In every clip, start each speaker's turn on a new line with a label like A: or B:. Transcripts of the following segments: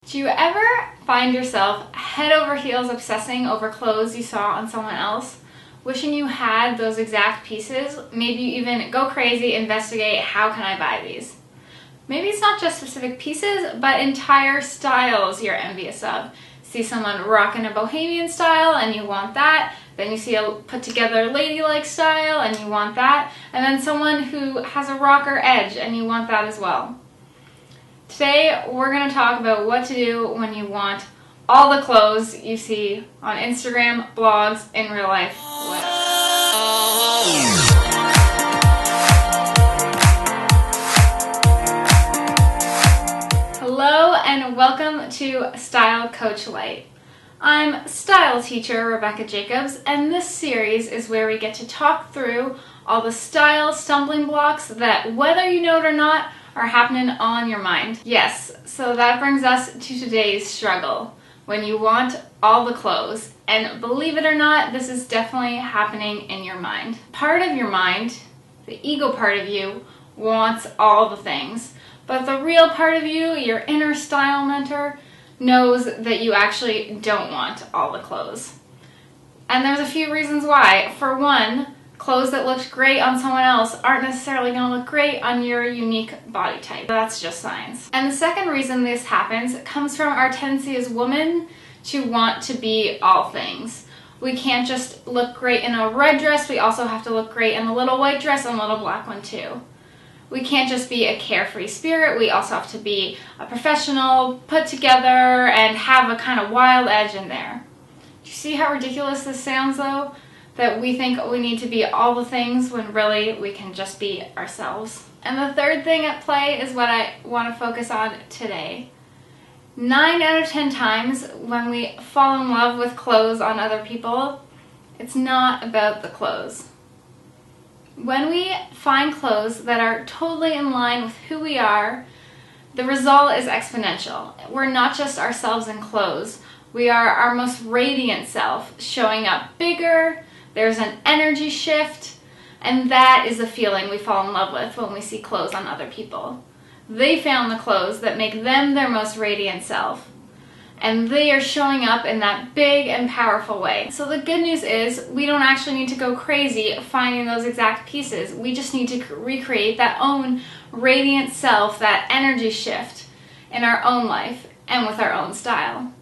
A: Do you ever find yourself head over heels obsessing over clothes you saw on someone else? Wishing you had those exact pieces? Maybe you even go crazy, investigate, how can I buy these? Maybe it's not just specific pieces, but entire styles you're envious of. See someone rocking a bohemian style and you want that. Then you see a put together ladylike style and you want that. And then someone who has a rocker edge and you want that as well. Today, we're going to talk about what to do when you want all the clothes you see on Instagram, blogs, in real life, whatever. Hello and welcome to Style Coach Light. I'm style teacher Rebecca Jacobs, and this series is where we get to talk through all the style stumbling blocks that, whether you know it or not, are happening on your mind. Yes, so that brings us to today's struggle, when you want all the clothes. And believe it or not, this is definitely happening in your mind. Part of your mind, the ego part of you, wants all the things. But the real part of you, your inner style mentor, knows that you actually don't want all the clothes. And there's a few reasons why. For one, clothes that looked great on someone else aren't necessarily going to look great on your unique body type. That's just science. And the second reason this happens comes from our tendency as women to want to be all things. We can't just look great in a red dress, we also have to look great in a little white dress and a little black one too. We can't just be a carefree spirit, we also have to be a professional, put together, and have a kind of wild edge in there. Do you see how ridiculous this sounds though? That we think we need to be all the things when really we can just be ourselves. And the third thing at play is what I want to focus on today. 9 out of 10 times when we fall in love with clothes on other people, it's not about the clothes. When we find clothes that are totally in line with who we are, the result is exponential. We're not just ourselves in clothes. We are our most radiant self, showing up bigger. There's an energy shift, and that is the feeling we fall in love with when we see clothes on other people. They found the clothes that make them their most radiant self, and they are showing up in that big and powerful way. So the good news is we don't actually need to go crazy finding those exact pieces. We just need to recreate that own radiant self, that energy shift in our own life and with our own style.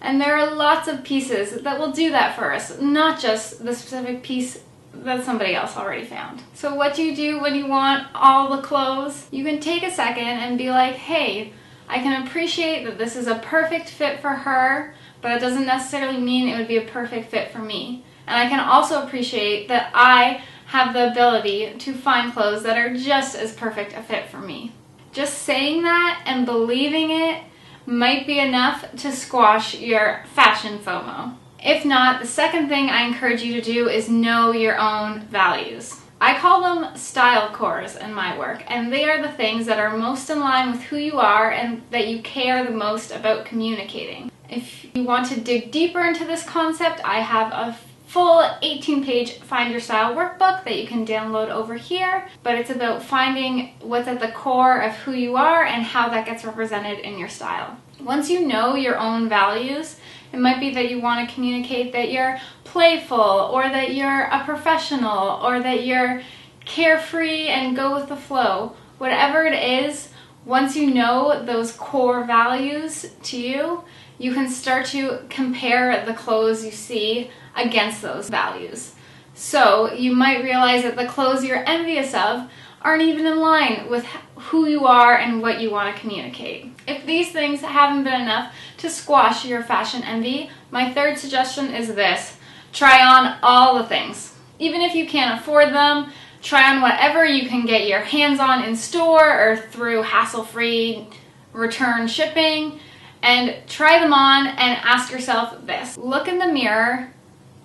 A: And there are lots of pieces that will do that for us, not just the specific piece that somebody else already found. So what do you do when you want all the clothes? You can take a second and be like, hey, I can appreciate that this is a perfect fit for her, but it doesn't necessarily mean it would be a perfect fit for me. And I can also appreciate that I have the ability to find clothes that are just as perfect a fit for me. Just saying that and believing it might be enough to squash your fashion FOMO. If not, the second thing I encourage you to do is know your own values. I call them style cores in my work, and they are the things that are most in line with who you are and that you care the most about communicating. If you want to dig deeper into this concept, I have a full 18-page Find Your Style workbook that you can download over here, but it's about finding what's at the core of who you are and how that gets represented in your style. Once you know your own values, it might be that you want to communicate that you're playful, or that you're a professional, or that you're carefree and go with the flow. Whatever it is, once you know those core values to you, you can start to compare the clothes you see against those values. So you might realize that the clothes you're envious of aren't even in line with who you are and what you want to communicate. If these things haven't been enough to squash your fashion envy, my third suggestion is this: try on all the things. Even if you can't afford them, try on whatever you can get your hands on in store or through hassle-free return shipping, and try them on and ask yourself this. Look in the mirror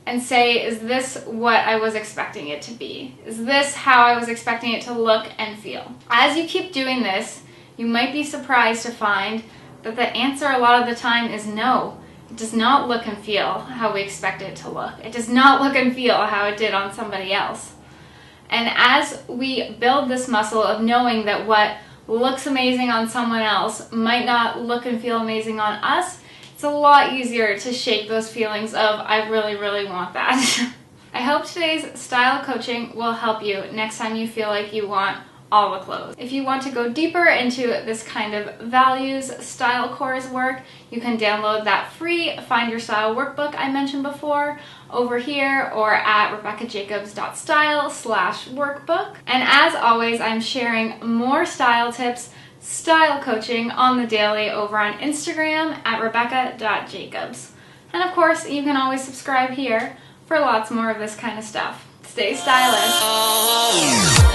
A: and say, is this what I was expecting it to be? Is this how I was expecting it to look and feel? As you keep doing this, you might be surprised to find that the answer a lot of the time is no. It does not look and feel how we expect it to look. It does not look and feel how it did on somebody else. And as we build this muscle of knowing that what looks amazing on someone else might not look and feel amazing on us, it's a lot easier to shake those feelings of, I really, really want that. I hope today's style coaching will help you next time you feel like you want all the clothes. If you want to go deeper into this kind of values style course work, you can download that free Find Your Style workbook I mentioned before over here or at rebeccajacobs.style/workbook. And as always, I'm sharing more style tips, style coaching on the daily over on Instagram at rebecca.jacobs. And of course, you can always subscribe here for lots more of this kind of stuff. Stay stylish.